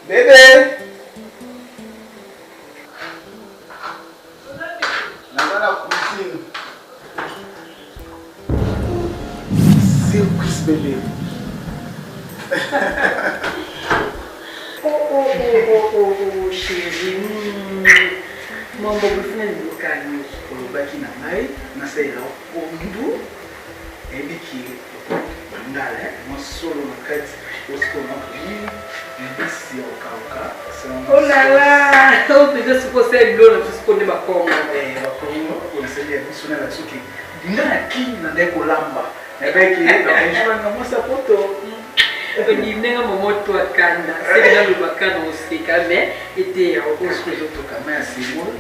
Bébé! La cuisine. Surprise, bébé. Oh, chérie. Mon boyfriend est local. Le baki na mai, na sei la pondu. Et biki. Ngale, mon solo na kati. Osko na pili. Mbisi ya ukauka. Oh là là! Oh, déjà, c'est pour ça que l'on a fait ce qu'on est pas comme. Bakongo, on s'est dit à Bissona la Suki. Ngana ki na ndeko lamba. Avec qui on a commencé à poto. Ni nenga momoto akanda. C'est déjà le bakana aussi quand même. Était au Est-ce que je te camé à Simon?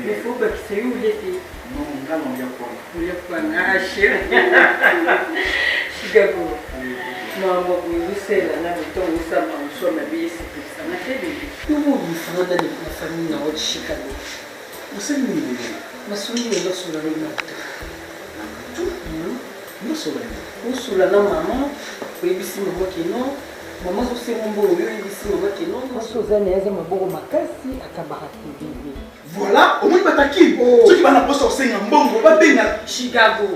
Mais faut pas que c'est où il était. Non, on vient prendre. Vous voulez prendre un chéri. Chicago. Mambo kuizusela na vitongo sama usoma bisi pesa na tebe. Tumu bifuza ni na famille na wote Chicago. Você me liga. Masuli ndo sura na mtu. Não sou eu. Usula na mama, kuibisi mama kino. Mama zose mumbo yo ibisi mama kino. Masoza neza maboko makasi akabahati bibi. Voilà, au moins bataki. Ceux qui vont la poste au Seigneur Mbongo, va bien Chicago.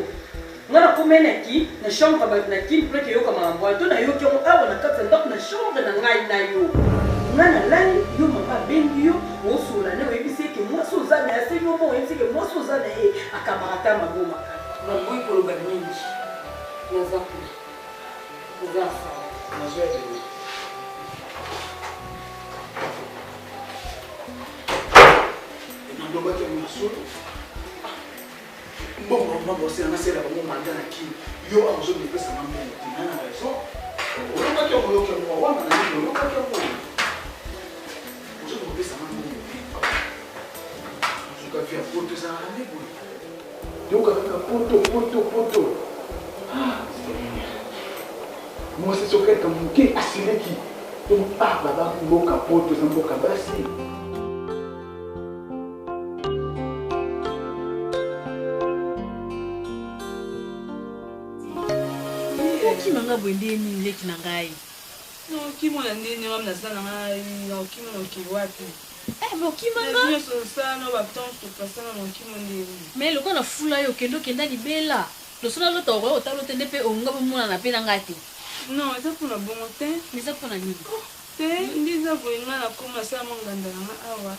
Ngana kumene ki na chambre ba na kim pleke yo kama mbwa to na yo ki awa na kata ndako na chambre na ngai na yo ngana lani yo mama bengi yo osula ne we biseke moi soza na ase yo mo ebiseke moi soza na e akamarata magoma na boy ko loba mingi yaza ku zafa Mazoete. Na ndoba ke masolo. Mbongo mambo c'est na sera ba manda na ki. Yo azo ni pesa mambo. Nana raison. Oloka ke oloka mo wana na ni oloka ke mo. Ozo ni pesa mambo. Zuka fia poto za amigo. Yo ka poto. Ah, moi c'est sur quelqu'un qui assuré qui. Donc ah baba mboka poto za mboka basi. Kimanga bwende ni leki na ngai. No kimona ndeni ngamna sana ngai, no kimona kiwapi. Bo kimanga. Ndio sana ba temps to pasana no kimona ndeni. Mais loko na fula yo kendo kenda libela. Lo sona lo toro o talo tende pe onga bomuna na pe na ngati. Non, ça pour la bonne te. Mais ça pour na nini? Te ndiza boinga na koma sa monganda na awa.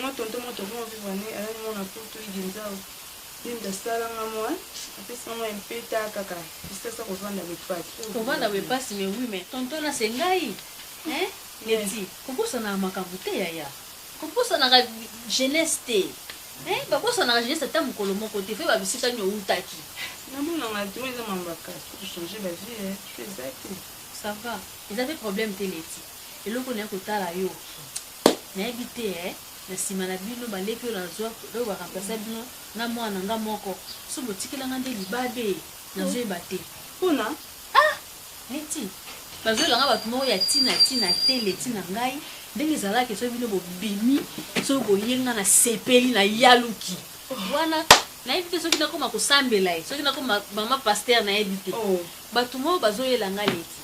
Moi tonton moi to bon vivre né, ala mona putu iginzao. Nda sala ngamo apesa mo impeta kaka sasa kovanda wepasi kovanda wepasi mais oui mais tonton na sengai neti kokosa na makambo te yaya kokosa na jeunesse te bakosa na jeunesse ta mokolo moko te fe babisika nyo utaki nabona ngati weza mambaka pour changer la vie exact ça va ils avaient problème te leti eloko na kotala yo na ebite na sima na bino baleki na zwa do ba remplacer bino na mwana nga moko so botikela ngande libabe na zo ebate pona neti bazo langa batu mo ya tina te leti na ngai ndenge zalaki so bino bobimi so boyenga na sepeli na yaluki wana na ebite so kina koma kosambela so kina koma mama pasteur na ebite batu mo bazo yelanga leti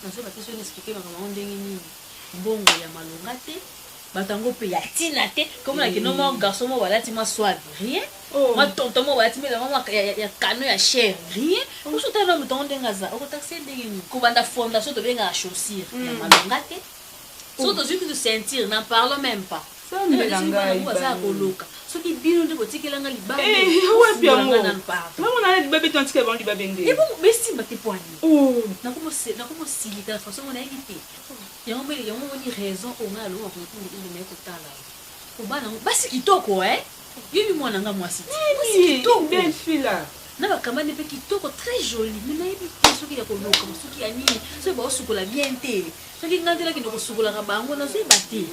na zo bate so expliquer mama ndenge nini bongo ya malonga te batango pe ya tina te comme na kino mo garçon mo balati ma soave rien ma tonton mo balati mela mama ya kano ya cher rien pour so tana mo tongo ndengaza o taxer ndenge ni ko banda fondation to benga chaussure ya malonga te so to juste de sentir n'en parle même pas ça me langa ça koloka so ki bino ndeko tikelanga libabe ouais bien mo nan parle maman na libabe ton tikel bon libabe ndé et bon besti ba te poani na ko silika façon on a évité yango mbele yango ngoni raison onga lo ko me ko tala ko bana basi kitoko yebi mwana nga mwasi kitoko belle fille là na ba kamane pe kitoko très joli mais na yebi soki ya ko loka soki ya nini so ba osukola bien te soki ngandela kinoko sukola ka bango na so ibate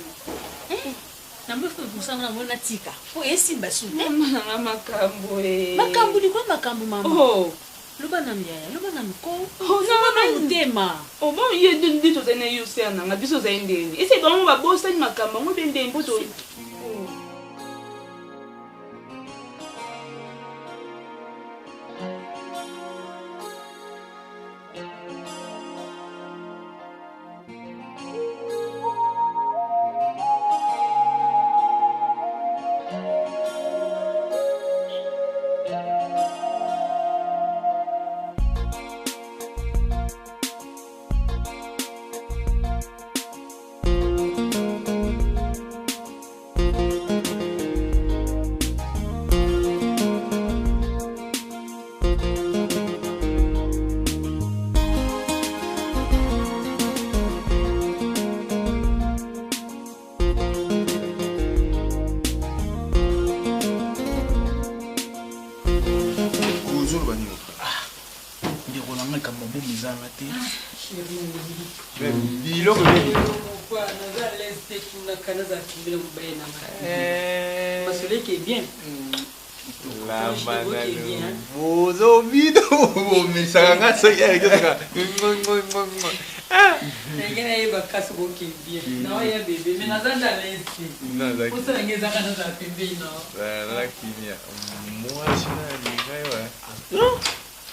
na mbefu musanga na mona tika po esimba su mama makambo makambo ni kwa makambo mama loba na miyaya loba na miko na mutema bon ye ndi to zene yo sana nga biso za ndeni ese ba mo ba bosa ni makambo ngo bende mboto ozolo bani ndeko na ngai kamba bo mizanga te biloko nini Masoleki est bien. la banane bozo bido bomisaka nga soki ayekesaka Ngena yeba kaso ko ki bien. Na ya bébé mais nazanda lesi. Pour ça ngeza kana za pembe no. la kimia mwasi na ngai wa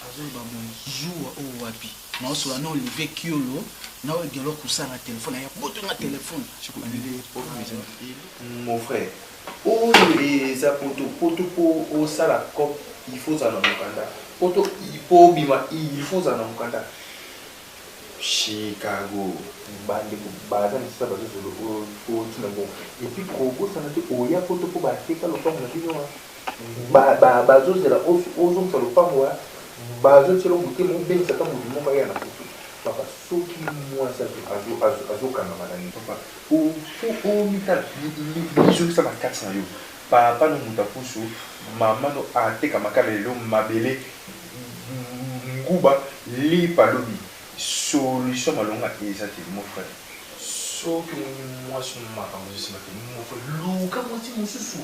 azoyeba mozuwa oyo wapi naosola na olivier kiolo na oyegelo kusala telefone ya boto nga telefone mon frère oyo eza poto po osala cop il faut ozala na mokanda poto po obima il faut ozala na mokanda Chicago bandeko baza misisa bazozolo otina ngo epuis kobosana te oya poto po bateka lopango na bino bazozela ozongisa lopango ya bazotela moke mobengisa ta modu moko aya na poto papa soki mwasi azokangama na nini papa omita lizokisa makati na yo papa no moto apusu mama no ateka makala lelo mabele nguba lipa lobi solution malonga eza te mon frère soki mwasi makambo ezosima te mon frère luka mwasi mosusu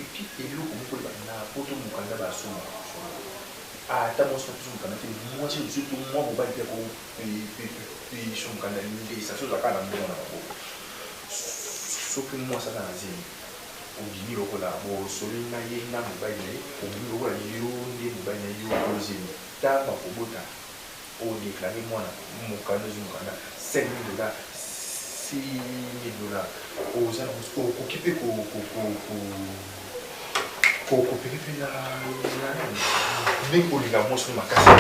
epuis eloko moko na poto mokanda basoma ata mwasi napusu mokanda te mwasi mosusu to mwa mobali te so mokanda ndesa so ozaka na mbongo na bango soki mwasi aza na zemi obimi lokola bosoli na ye na mobali na ye obimi lokola yo nde mobali na yo ozemi ntango akobota odeklare mwana mokanda ozwi mokanda $5,000 $6,000 oza na okoki mpe kokopelipela ndenge olinga mwasi makasi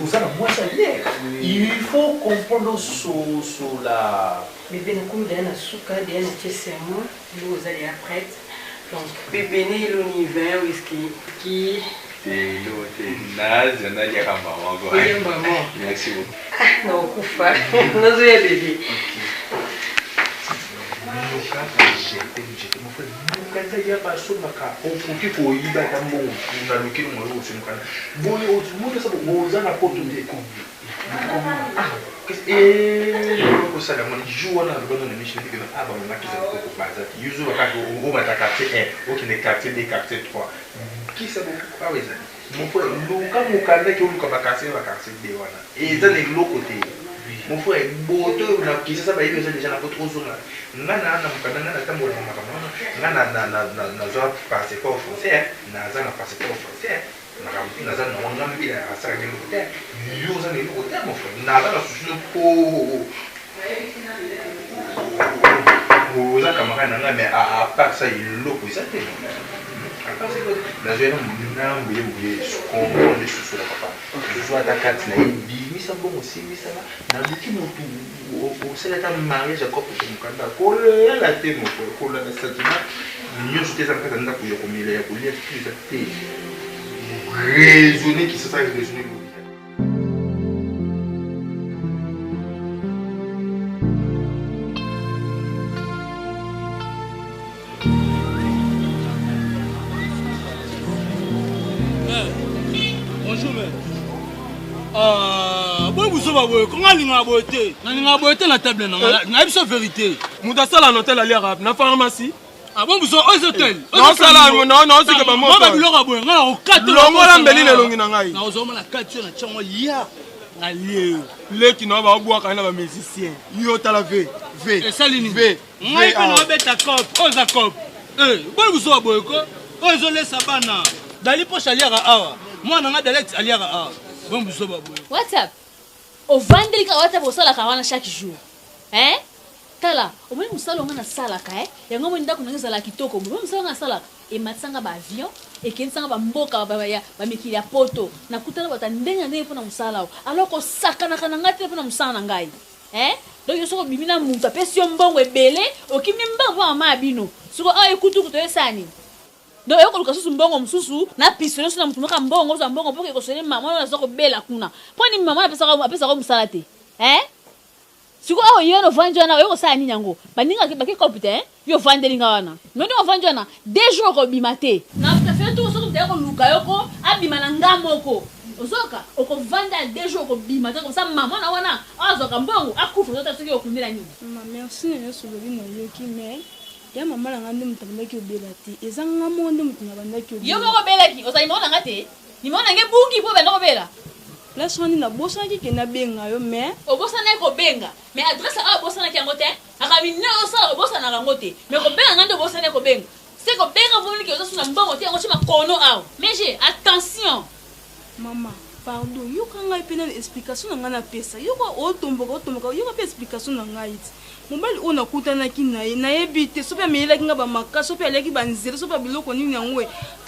oza na mwasi aye il faut comprendre sola Bébé na comme dana suka dana tchesemo nous allez après donc bébé né l'univers whisky qui naza naliaka mama kwa maman merci beaucoup non kufa nazo ya bébé mokanda ya basomaka okoki koyiba ata mbongo na lokeli mwana osomokana boye oza boza na poto te okosala yango jour wana lobano na michel ndenge bamonakisa kokoko baza te yuzu bakaki omata quartier 1 okende quartier 2 quartier 3 kisa boko awa ezali mon frère luka mokanda ki oluka bakartier 2 wana eza na eloko te mon frère boto na kisasa bayebi eza deja na poto ozonga nga na mokanda nga natambola na makambo wana nga nazwa passeport français naza na passeport français makambo mpe naza na wanga mpe asala eloko te yo oza na eloko te mon frère naza na susino po oza camarade na nga mais à part ça eloko eza te nazwi na mbuyembuye comprendre susu na papa susu ata kati na ye bimisa bongo osimisana naluki motu osala ata mariage akopote mokanda kolela te moko kolala sentiment nyonso te eza na kati ya ndako ya komela ya kolia te eza te raisonner kisasa raisonner lobi Bon, vous savez, comment on a beauté? On a beauté la table, on a la vérité. Nous avons un hôtel à l'Arabe, dans la pharmacie. Ah bon, vous avez un hôtel? Non, ça là, non, c'est que moi. Je vais vous dire, on a 4 jours. On a belé le longi nangai. Non, on a 4 jours, on a ya. Allié. Les qui n'ont pas boire quand on a musicien. Yo ta la V. V. Et ça l'ini. V. Moi, je vais mettre ta cop. On a cop. Bon, vous savez, on a les sabana. Dans les poches à l'Arabe. Moi, on a des lettres à l'Arabe. Bon, vous savez. WhatsApp. Au vendredi, WhatsApp, au salon, chaque jour. Hein? Tala, au moins, nous salons na salaka, hein? Et nous, nous avons des kitoko. Nous salons na salaka. Et maintenant, ba avion. Et qui est en mboka, ba mikili ya poto. Na kutana ba tandenga ne pour na musala. Alors que sakana kana ngate pour na musala ngai. Hein? Donc, je suis bimina muta pesio mbongo ebele. Okimi mbongo wa mabino. Suko ekutu kutoye sani. Donc yo koluka susu mbongo mususu na pisolo na mutu moka mbongo za mbongo poke ko sele mama na soko bela kuna poni mama apesa ko musala te hein siko awo yo no vanjona yo ko sa ni nyango baninga ke baki kopite yo vandelinga wana no ndo vanjona 2 jours ko bimate na préfère tout so ko te ko luka yo ko abima na ngamoko ozoka oko vanda 2 jours ko bimate comme ça maman na wana azoka mbongo akufa zo tatiki okundela nini merci ne so lobi na yo ki mais ya mama na ngande mutabandaki obelati ezanga monde mutinga bandaki yo moko belaki osa imona ngate ni mona nge buki po benda ko bela place wani na bosa ki kena benga yo mais obosa na ko benga mais adresse a bosa na kiango te akami ne osa bosa na rango te mais ko benga ngande bosa na ko benga c'est ko benga voni ki osa suna mbongo te ngo chima kono aw mais j'ai attention mama pardon yo kanga ipena explication na ngana pesa yo ko otomboka yo ko explication na ngai mobali ona kutanaki na yebite so pe melaki nga ba makasi so pe aleki banzela so pe biloko nini yango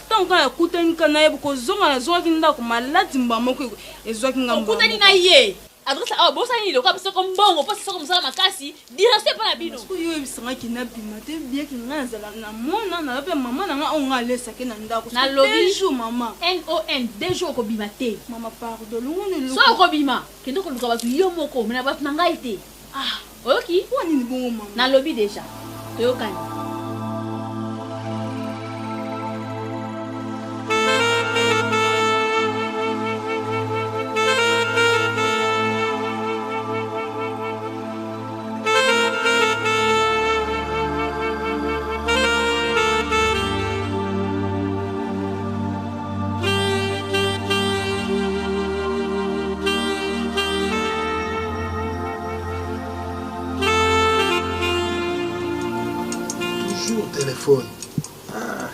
tant kana kutani kana yebo ko zonga na zonga kinda ko maladi mbamoko ezwaki nga mbamoko kutani na ye adresse a bosa ni le ko parce que mbongo parce que comme ça makasi dira c'est pas na bino ko yo ebisanga kina bima te bien ki nga zala na mona na pe mama na nga onga lesa ke na ndako na lobby jour mama NON 2 jours ko bima te mama pardon lungu so ko bima kendo ko luka batu yo moko mena batu na ngai te ah oyoki wani ni bongo mama na lobby déjà toyokani téléphone. Ah.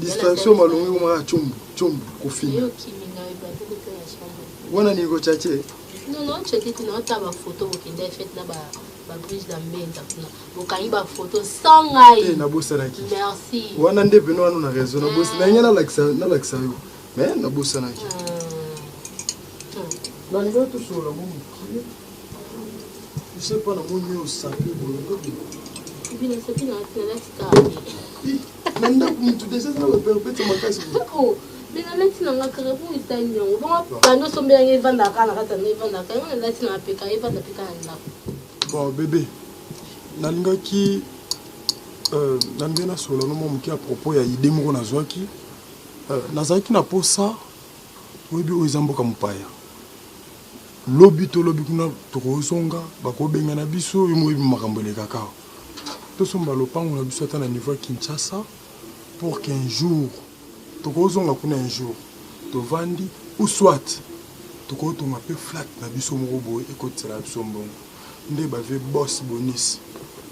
Distraction malungu kama chumbu kufina. Wana niko chache. Non, chache tino taba photo okinde fait na ba brise d'ambenda kuna. Okaiba photo sangai. Na bossa naki. Merci. Wana ndebe no wana na raison na bossa. Na nyana laksa yo. Mais na bossa naki. Dans les autres sur la monde. Je sais pas, la monde est au sacré. Et puis, c'est bien, la nanda mtu desa sana perpète makasi. Oh, mais la lettre n'a pas carré pour italien. Quand nous sommes bien ils vendent la canne, ils vendent la canne, la lettre n'a pas carré, ils vendent la canne. Bon bébé, nangaki nangena solo no momuki à propos ya idée moko nazwaki. Nazaki na posa webi oyizamboka mupaya. Lobi to lobi kuna tokozonga bakobenga na biso yimo yebi makambo le kakao. To somba lopango na biso ata na niveau Kinshasa pour qu'un jour tokozonga kuna un jour to vandi ou soit tokotonga pe flat na biso moko boye ekotela biso mbongo. Nde bave boss bonus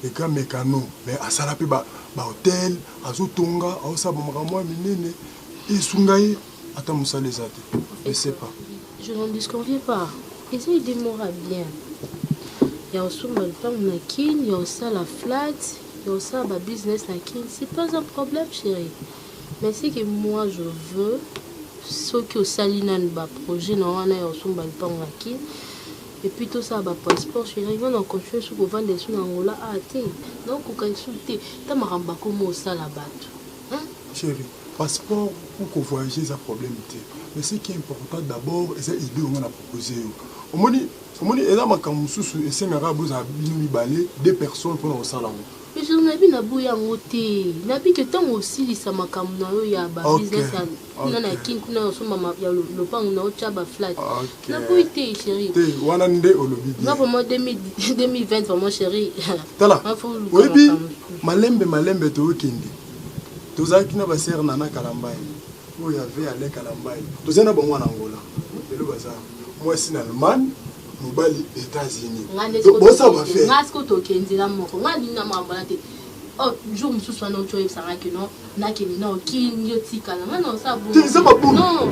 et quand mécano mais asala pe ba hôtel azotonga aosaba makambo minene esungai ata musale zate. Je sais pas. Je n'en disconviens pas. Essaye de m'aura bien. Il y a aussi le plan nakin, il y a aussi la flat, il y a aussi le business nakin. C'est pas un problème, chérie. Mais c'est que moi je veux, ceux qui ont sali dans le projet, il y a aussi le plan nakin. Et puis tout ça, le passeport, chérie, on a continué sur le vendre des sous dans Angola. Ah, t'es. Donc, on a insulté. T'as marre de comment ça là-bas. Chérie, passeport, pour qu'on voyage, c'est un problème. Mais ce qui est important d'abord, c'est l'idée qu'on a proposée. Au moins, et là, ma camusou, et c'est un beau abîme balai, 2 personnes pour le salon. Mais je n'ai pas de bouillir en côté. Je n'ai pas que tant aussi, ça m'a il y a un business. On a un king, on a le pain, on a un chaba flat. Je n'ai pas été, chérie. Non, pour moi, 2020, pour moi, chérie. Tala. Oui, puis, malembe, tu week-end. Tu as qui n'a pas serre nana kalambaye. Où il y avait allé kalambaye. Tu as un bon en Angola. C'est le bazar. Moi, c'est en Allemagne. Mobali États-Unis. Bon ça va faire. Ngasko tokenzela moko. Ngani na mabala te. Oh, jour mususu wana ocho ça que non, na kini na okini yo tika na non ça bon. C'est pas bon. Non.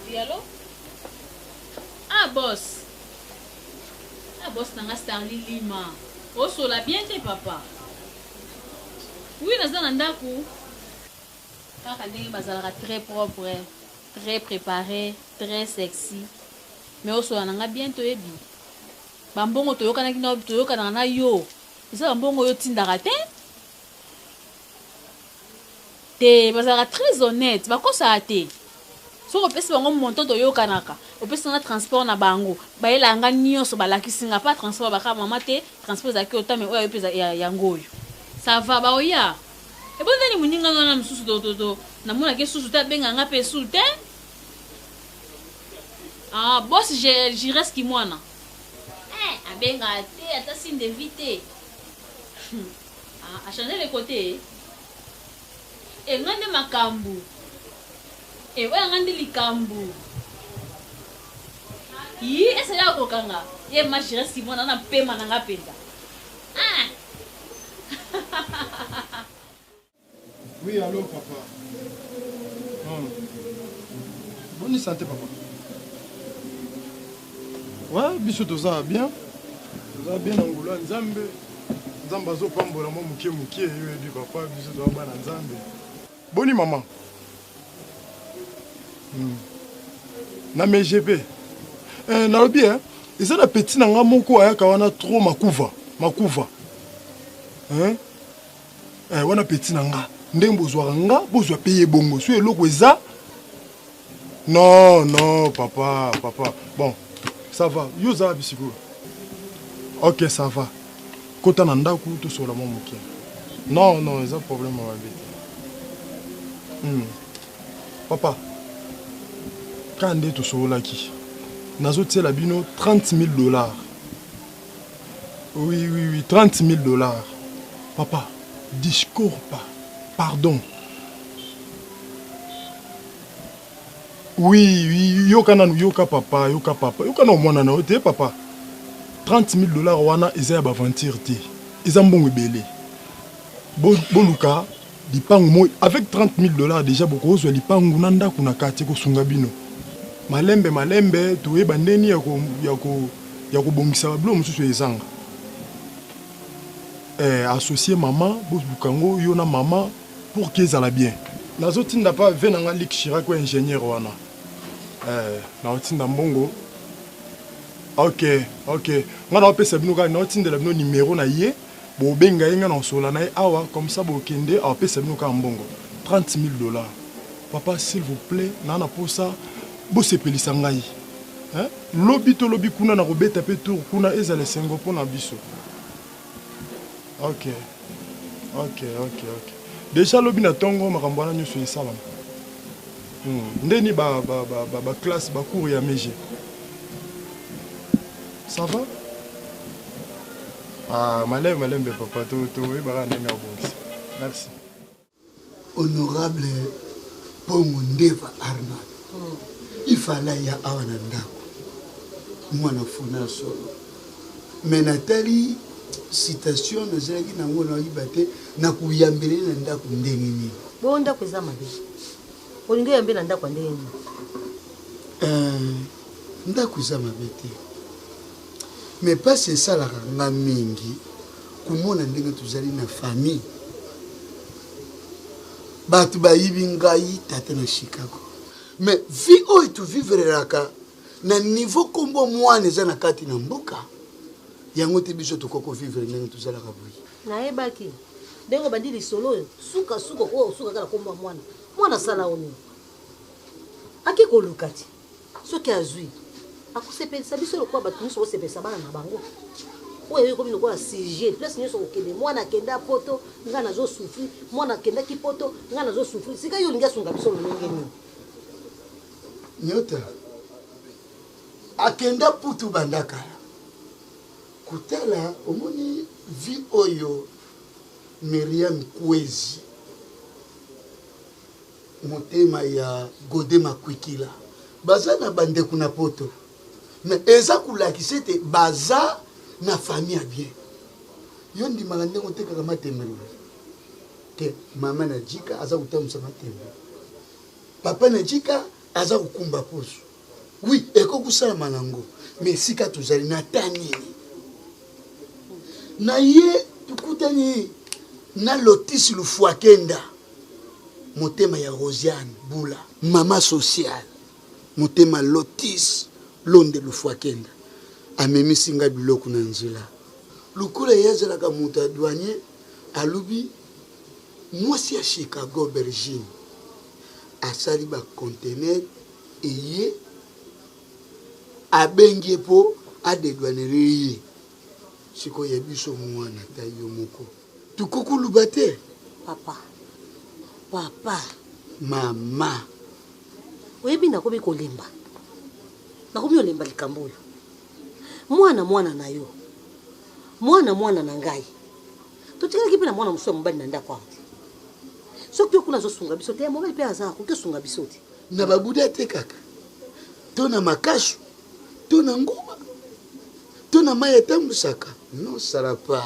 Oui, allô? Ah, boss. Ah, boss, nanga Starly Lima. Oh, sola bien te papa. Oui, nous sommes dans le très propre, très préparé, très sexy. Mais au soir, on a bientôt ébi. bambongo toyokana na yo eza bambongo yo tindaka te bazalaka très honnête bakosaka te soki opesi bango montant toyokanaka opesi nga transport na bango bayelanga nyonso balakisinga pa transport baka mama te transport ezalaki otame oyo ayo mpe yango oyo ça va baoya ebondani moninga wana mosusu namonaki susu te abenganga mpe su te bosi jireski mwana abengaka te ata signe de vie te achange le côté nga nde makambo oyo nga nde likambo yi esala okokanga ye ma jireski mwana na pema nanga mpenza Oui, allô, papa. Bonne santé, papa. Ouais, biso toza bien. Toza bien en Angola, Nzambe. Nzambe azo pambola mo mukie yo du papa biso toza bana Nzambe. Boni maman. Na MGP. Na lobi eza na petit na nga moko ayaka wana trop makuva. Wana petit na nga. Ndenge bozwaka nga bozwa paye bongo so eloko eza non papa bon ça va yo za bisiko ok ça va kota na ndaku to sola mo moke non eza problème wa bete papa kande to sola ki nazo tiela bino $30,000 oui $30,000 papa discours pas. Pardon. Oui, yoka papa. Yoka no mwana na ote papa. $30,000 wana eza ya baventure te. Eza mbongo ebele. Boluka lipangu mo avec $30,000 déjà boko zo lipangu na ndako na kati ko sunga bino. Malembe toyeba ndeni ya ko bongisa bablo mususu ezanga. Associé maman, bolukango yo na maman pour qu'ils aient bien. Nazotinda pas venanga Lik Chirac ou ingénieur wana. Naotinda mbongo. Ok. Ngana opesa bino ka naotinda la bino numéro na ye, bo benga yenga na sola na awa comme ça bo kende opesa bino ka mbongo. $30,000. Papa s'il vous plaît, nana pour ça, bo sepelisa ngai. Lobi kuna na robeta pe tour kuna ezale sengo pona biso. Ok. Déjà lobi na tongo makambo wana nyonso esalama. Ndeni ba classe ba cours ya MG. Ça va? Malembe papa to ebara ndenge abongisa. Merci. Honorable Pongo Ndeva Arnold. Ifala ya awana ndako. Mwana funa solo. Menatali citation nazalaki nango na yibate na kuyambele na ndako ndenge nini bo ndako eza mabe olingo yambele na ndako ndenge nini ndako eza mabe te mais pas c'est ça la nga mingi kumona ndenge tuzali na famille batu bayibi ngai tata na Chicago mais vie oyo tu vivrelaka na niveau kombo mwana eza na kati na mboka yango te biso tokoko vivre ndenge tozalaka boye nayebaki ndenge bandi lisolo suka ko suka kala komba mwana sala oni aki koluka ti soki azwi akusepelisa biso lokwa bato nyonso osepelisa bana na bango oyo ekomi lokola sujet place nyonso okende mwana akenda poto nga nazosufri mwana akendaki poto nga nazosufri sika yo olingi asunga biso lolenge nini nyota akenda putu bandakala kutala omoni vi oyo Miriam Kwezi motema ya Gode Makwikila baza na bande kuna poto mais eza kulakisa te baza na famille ya bien yo ndimaka ndenge otekaka matembelo te mama na jika aza kutamusa matembelo papa na jika aza kukumba poso oui ekokusalama nango mais sika tozali na tanini na ye tukutani na Lotis Lufuakenda motema ya Rosiane Bula mama social motema Lotis Londe Lufuakenda amemisi nga biloko na nzela lukula yazalaka moto ya douanier alobi mwasi ya Chicago Bergine asali bacontener eye abengi po adedwanere ye sikoyo ya biso mwana ta yo moko tukokuluba te papa mama oyebi nakomi kolemba nakomi olemba likambo oyo mwana na yo mwana na ngai totikalaki mpe na mwana mosusu ya mobali na ndako awa soki okuna azosunga biso te ya mobali mpe aza akoki osunga biso te na babuda te kaka to na makashu to na ngoma to na mai etambwisaka non sala pa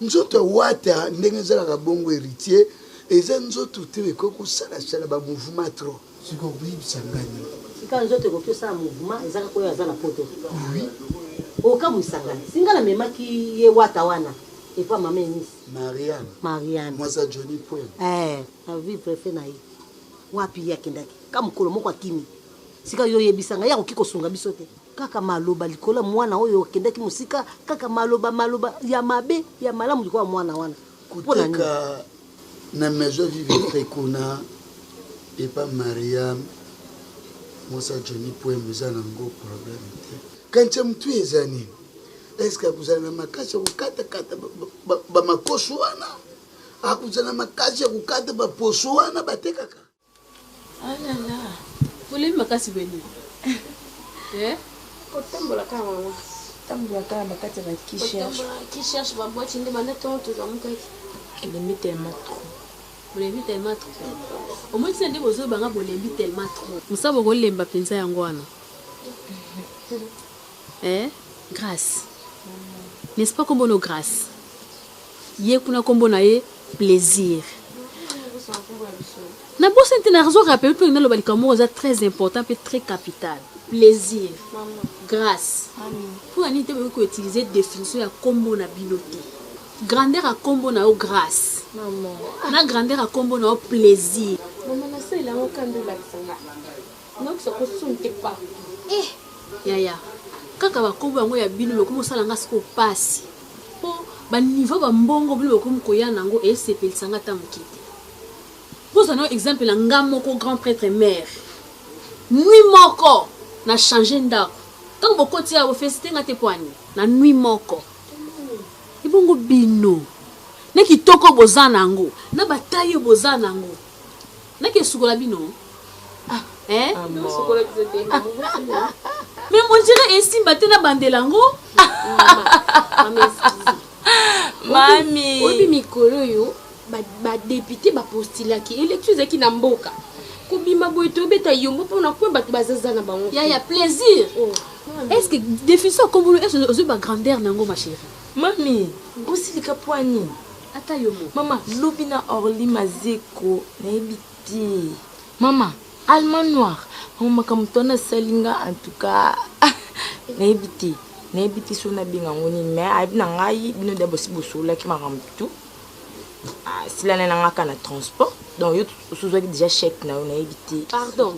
nzoto wata ndenge ezalaka bongo héritier eza nzoto te ekoki kosalasala bamouvement trop sikoyo koyebisa ngani sika nzoto ekoki osala mouvement ezaka koyo aza na poto okamwisangani singa namemaki ye wata wana epa mama enisi Marianne mwasa Johnny Poem avivre fe na ye wapi ye akendaki ka mokolo moko akimi sika yo yebisanga ya koki kosunga biso te kaka maloba likola mwana oyo akendaki mosika kaka maloba ya mabe ya malamu likola mwana wana kuteka na maison vivre kuna epa Marianne mwasa Johnny Poem eza nango problème te kancha mtu eza nini eske akuzala na makasi ya kukatakata bamakoso wana akuzala na makasi ya kukata baposo wana batekaka alala olemi makasi beni otambola kaka mama tambola kaka makati ya bakisherche babwati nde banda ntongo tozamukaki olemi tellement trop bolembi tellement trop omoi tina nde bozobanga bolembi tellement trop mosa bokolemba mpenza yango wana grâce n'est-ce pas kombo no grâce ye kuna kombo na ye plaisir na bosa nte na raison rappel mpe naloba likambo eza très important mpe très capital plaisir grâce pour ani te bokoki koutiliser définition ya kombo na bino te grandeur ya kombo na yo grâce na grandeur ya kombo na yo plaisir mama nasaelango kando olakisanga nakisa kosunte pa yaya kaka bakombo yango ya bino bokomi kosala nga siko pasi mpo baniveau bambongo bino bokomi koya nango esepelisanga ata moke te pozana exemple na nga moko grand prêtre mare nuit moko na change ndako ntango bokoti ya bofesite nga te poani na nuit moko ebongo bino na kitoko boza nango na bataille boza nango na kesukola bino mais on dirait esimba te na bandelango mami obi mikolo yo badepute bapostulaki élection ezalaki na mboka kobima boye tobeta yombo mpona kue bato bazaza na bango ya plaisir est ce que définition kombo est ozwi bagrandeur nango ma chérie mami osilika poani ata yomo mama lobi na orli mazeko nayebi te mama allemand noir makambo tona salinga en tout cas nayebi te so nabenga ngo nini mais ayebi na ngai bino nde bosi bosololaki makambo tu silana na ngaka na transport donc yo osozwaki déjà chèque na yo nayebi te pardon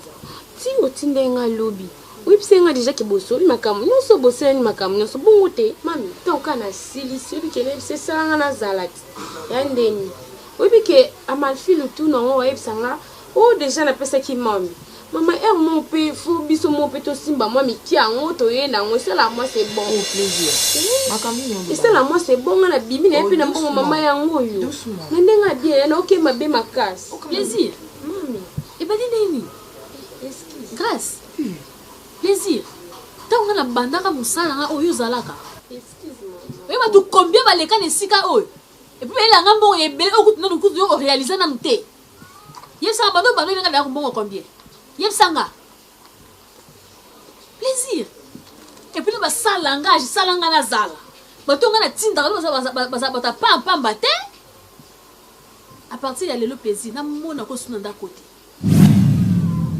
ti otindenga lobi oyebisenga déjà ke bosoli makambo nyonso boselani makambo nyonso bongo te mami ntangoka na silisi oyebi ke nayebisa esalanga nazala ti ya ndeni oyebi ke amalfile tu nango wayebisanga o déjà napesaki mami mama er mon pe fo biso mon pe to simba moi mi ti ango to ye na ngo sala moi c'est bon au plaisir makambo et sala moi c'est bon na bibi na pe na bongo mama yango yo ndenga bien na oke mabe makasi plaisir mami e ba nini excuse grâce plaisir tango na bandaka musala nga oyo zalaka excuse moi e ba tu combien ba leka ne sika oyo et puis la ngambo ebele okutu na kutu yo réaliser na mté yesa bado bado nga da mbongo combien yebsanga plaisir et puis ba sa langage salanga na zala batonga na tinda ba pamba te à partir ya lelo plaisir na mona ko suna nda côté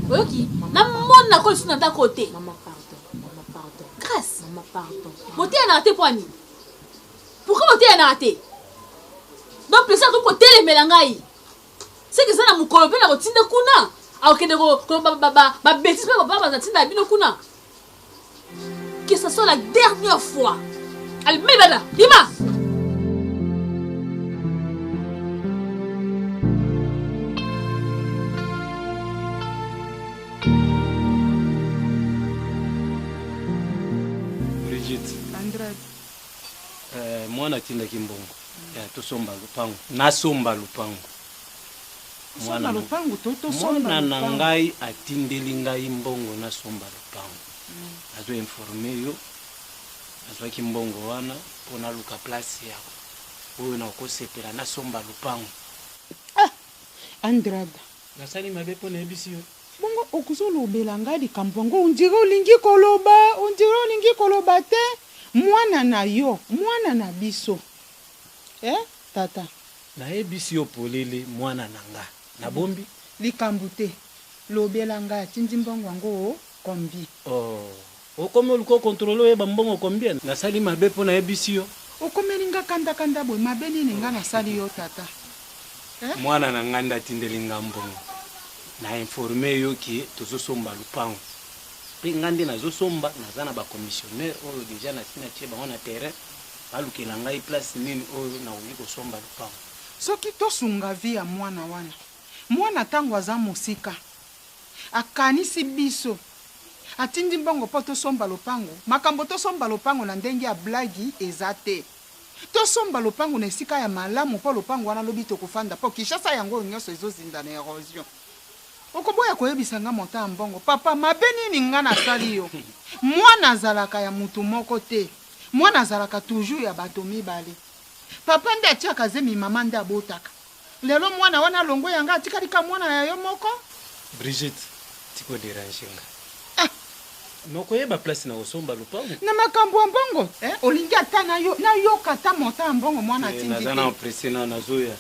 oyoki na mona ko suna nda côté maman pardon grâce maman pardon moté na raté poani pourquoi moté na raté donc plaisir ko telemela ngai c'est que ça na mukolo pe na ko tinda kuna akende ko ba bêtise pe ba bazatinda bino kuna Que ce soit la dernière fois. Allez, mets là, Dima. Brigitte. Andrade. Mwana tinda kimbongo. Ya tosomba lupango. Nasomba lupango. Mwana lupango toto somba. Mwana na ngai atindeli ngai mbongo nasomba lupango. Azo informe yo. Azo kimbongo wana pona luka place yako. Oyo na okosepela nasomba lupango. Andrade. Nasali mabe pona ebisi yo. Bongo okuzolobela ngai likambo ngo ondire olingi koloba te. Mwana na yo, mwana na biso. Tata. Na ebisi yo polele mwana na nga. Na bombi? Likambo te. Lobela ngai atindi mbongo ngo kombi. Okome oluko kontrolo yeba mbongo combien? Nasali mabe pona ebisi yo. Okomeli nga kanda boy mabe nini nga nasali yo tata. Mwana na nga ndatindeli nga mbongo. Na informe yo ki tozosomba lupango. Pe ngandi nazosomba nazana ba commissionnaire oyo deja na tina cheba on a terrain balukela ngai place nini oyo na uli ko somba lupango. Soki tosunga vi ya mwana wana. Mwana tango aza musika. Akanisi biso. Atindi mbongo po tosomba lupango. Makambo tosomba lupango na ndenge ya blagi ezate. Tosomba lupango na esika ya malamu po lupango wana lobi tokufanda po Kishasa yango nyonso ezozinda na erosion. Okoboya koyebisa nga mota mbongo. Papa mabe nini nga nasali yo. Mwana zalaka ya mutu moko te. Mwana zalaka toujours ya bato mibale. Papa nde atiaka zemi mama nde abotaka. Lelo mwana wana longo yanga atikalika mwana ya yo moko. Brigitte, tiko déranger nga. Nokoyeba place na osomba lupango. Na makambo mbongo, olingi ata na yo kata mota mbongo mwana tindi. Nazana impressionné nazoya.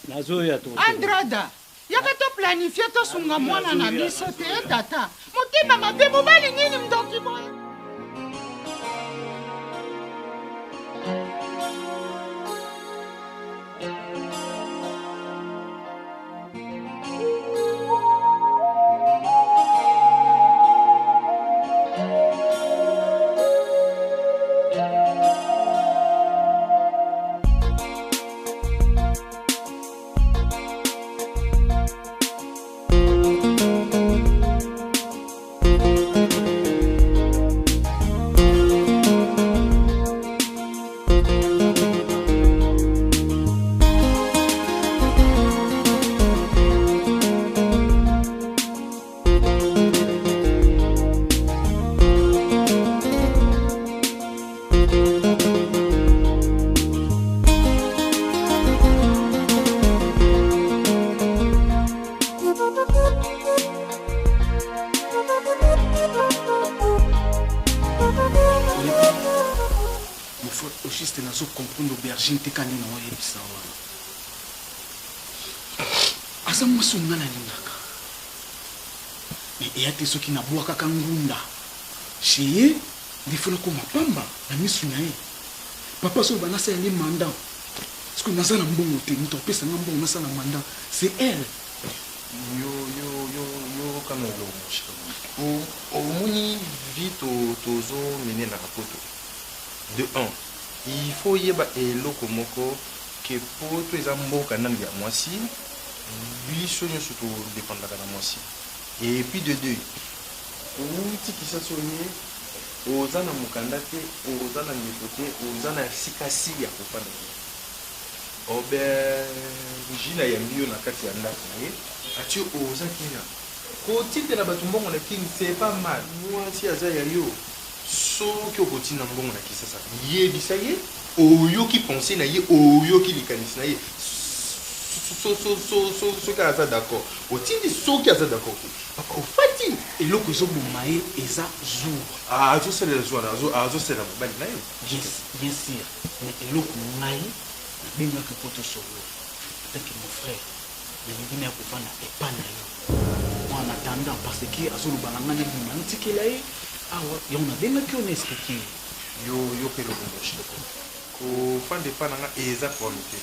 Nazoya to. Andrada. Yaka to planifier to sunga mwana na biso te tata. Motima mabe mobali nini mdoki boy. Gente kani na oye bisawa. Asa musunga na lingaka. Me eyate soki na bwaka kangunda. Sheye ndifuna ko mapamba na misu na ye. Papa so bana sala mandat. Parce que nazana mbongo te nto pesa na mbongo nasala mandat. C'est elle. Yo kana lo moshika. O muni vito tozo mener na rapoto. De 1. Il faut y avoir un loco moko que pour tous les amours qu'on a mis à moi si, biso nous surtout dépendre de la moi si. Et puis de 2, où tu qui s'associe, aux ans à mukandate, aux ans à nipoté, aux ans à sikasi ya kupana. Obe, jina ya mbio na kati ya ndaki, ati aux ans qui na. Côté de la batumbo on a qui c'est pas mal. Moi si azaya yo. So ki okoti na mbongo na kisasa yebisa ye oyo ki penser na ye oyo ki likanisi na ye so ka aza d'accord otindi so ki aza d'accord papa ofati eloko ezoboma ye eza jour azosalela jour azosalela mobali na ye bien sûr mais eloko ngai nabengaki po tosolo peut-être mon frère nalingi na ya kovanda epa na yo en attendant parce que azoloba na ngai nebima ntikela ye awa yona benga ki on expliquer yo pe le bon chiko ko fande pa nanga eza qualité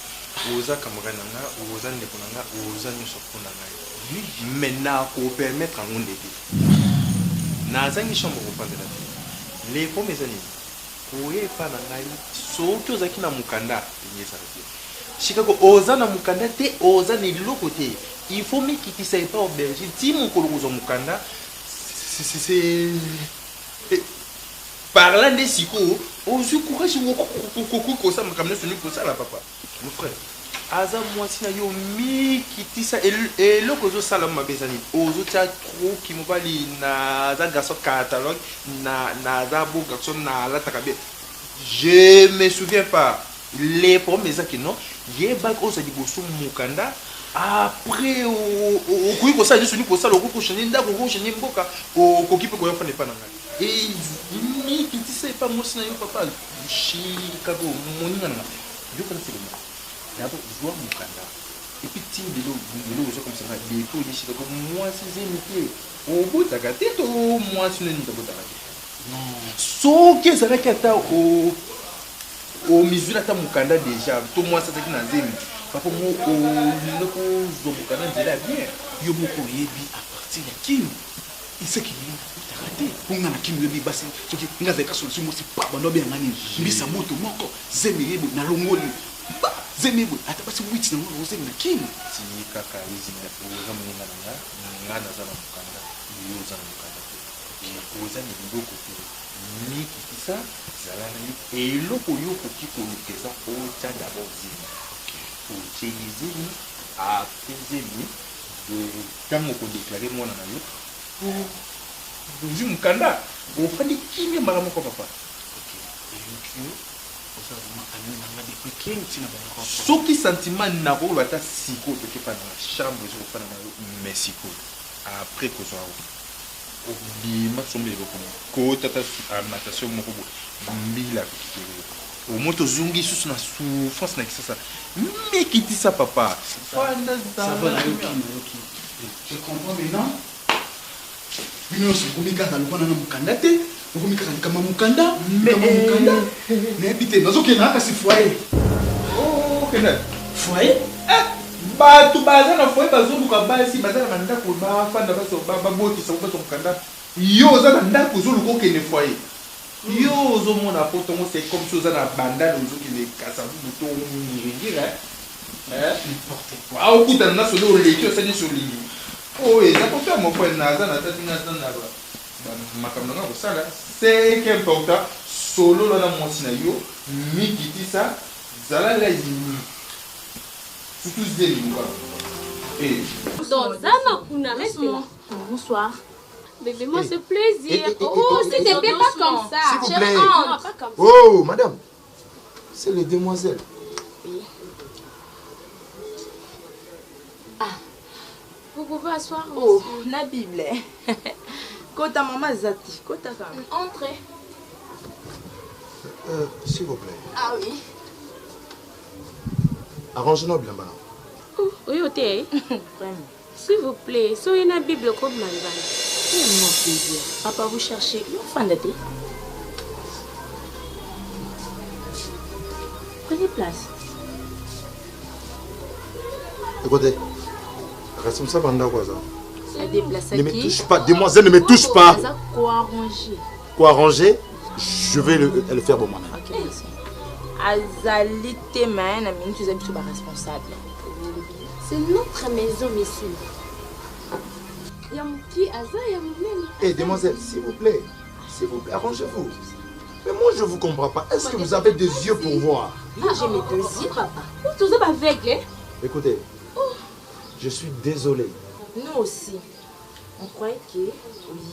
oza camarade nanga oza ndeko nanga oza nyoso pona nanga mais na ko permettre ngonde te na zangi chambre ko fande la les premiers années koye pa na ngai soki ozalaki na mokanda ezala te shikako oza na mokanda te oza na eloko te il faut mikitisa epa auberge ti mokolo kozwa mokanda par là nde sikoyo ozwi courage okoki kosala makambo nyonso nini kosala papa mon frère aza mwasi na yo mikitisa eloko ozosala mabe eza nini ozotia troki mobali naza garçon catalogue naza beau garçon nalataka bien je me souviens pas les problèmes ezaki non yebaki oza liboso mokanda après okoki kosala nyonso nini kosala okoki kochange ndako okoki kochange mboka okoki mpe koya fana epa na ngai mikitisa epa mwasi na yo papa shikako moninga na ngai yo kana selema d'abord voir mokanda et puis ti lelo comme ça beto yeshika ko mwasi zemite obotaka te to mwasi nini tabotaka te soki ezalaki ata omizwili ata mokanda déjà to mwasi azalaki na zemi papa mo olingi kozwa mokanda nzela ya bien yo moko oyebi à partir ya kini iseki otaka te mponga na kini oyebi basi soki nga azalaka solution mosi pa bandobe yanga nini mbisa moto moko zemi yebo nalongoli zemibwe ata basi witi na ngo ozemi na kini ti kaka izina oza moninga na nga naza na mokanda yo oza na mokanda te oza na biloko te mikitisa zala na yo eloko yo okoki koluka eza otya dabord zemi otie zemi apres zemi ntango okodeklare mwana na yo ozwi mokanda ofandi kimia mbala moko papa soki sentiment na koloba ata sikoyo toke pa na chambre ezokofana na yo mais sikoyo après kozwa obima sombe eloko kota ta natation moko boye mbila kokikele omo tozongi susu na souffrance na kisasa mikitisa papa je comprends maintenant bino nyonso okomi kaka lokwana na mokanda te okomi kaka likama mokanda nayebi te nazokende na kasi foyer foyer bato baza na foyer bazoluka basi baza na bandako bafanda babotisa bato mokanda yo oza na ndako ozoluka okende foyer yo ozomona po ntongo c'est comme si oza na bandane ozokende kasa buto miringire okutana na solo oleki osali solingi oyo eza kotoya moko naza na tati naza na makambo nanga kosala c'est qu'important solola na mwasi na yo mikitisa zala laizini surtout zeli mouka donc Zana Kuna, reste-moi. Bonsoir. Bébé, moi c'est plaisir. Oh, s'il te plaît, pas comme ça. S'il vous plaît. Non, pas comme ça. Oh, madame, c'est les demoiselles. Oui. Ah, vous pouvez asseoir. Oh, na Bible. Kota maman Zati, kota femme. Entrez. S'il vous plaît. Ah oui. Arrangez-nous bien, madame. Oui, ok. Vraiment. S'il vous plaît, soyez la Bible comme Malvan. Mon plaisir. Papa, vous cherchez l'enfant de thé. Prenez place. Écoutez, responsable en quoi ça? La déplacer. Ne me touche pas, demoiselle, ne me touche pas. Quoi arranger? Quoi arranger? Je vais le faire pour moi-même. Ok, merci. Azalité, man, tu es responsable. C'est notre maison, messieurs. Yamki, Aza, Yamounen. Eh, demoiselle, s'il vous plaît, arrangez-vous. Mais moi, je ne vous comprends pas. Est-ce que vous avez des yeux pour voir? Ah, j'ai mes deux yeux, papa. Vous êtes aveugle. Écoutez, je suis désolé. Nous aussi. On croyait que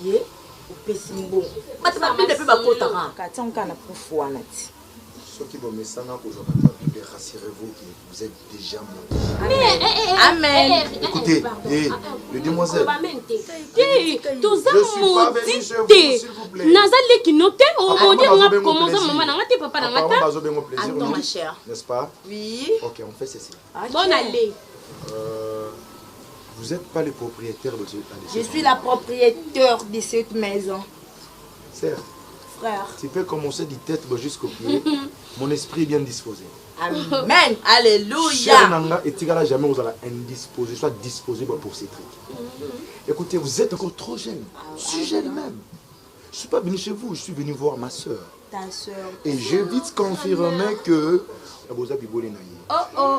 oui, au Pessimbo. Mais tu vas plus de plus bas côté. Quand on a pour foi, Nati. Ceux qui vont me sanger aujourd'hui, rassurez-vous que vous êtes déjà montés. Amen. Écoutez, les demoiselles. Tous maudits. Nazali qui note, on va dire comment ça maman n'a pas papa n'a pas. Attends ma chère. N'est-ce pas? Oui. Ok, on fait ceci. Bonne année. Vous n'êtes pas le propriétaire de cette maison. Je suis la propriétaire de cette maison. Certes. Frère. Tu peux commencer du tête jusqu'au pied. Mon esprit est bien disposé. Amen. Alléluia. Cher Nanga et Tigala, jamais vous allez indisposé, soit disposé pour ces trucs. Écoutez, vous êtes encore trop jeune. Si jeune même. Je ne suis pas venu chez vous, je suis venu voir ma soeur. Ta soeur. Et j'ai vite confirmé que... Oh oh,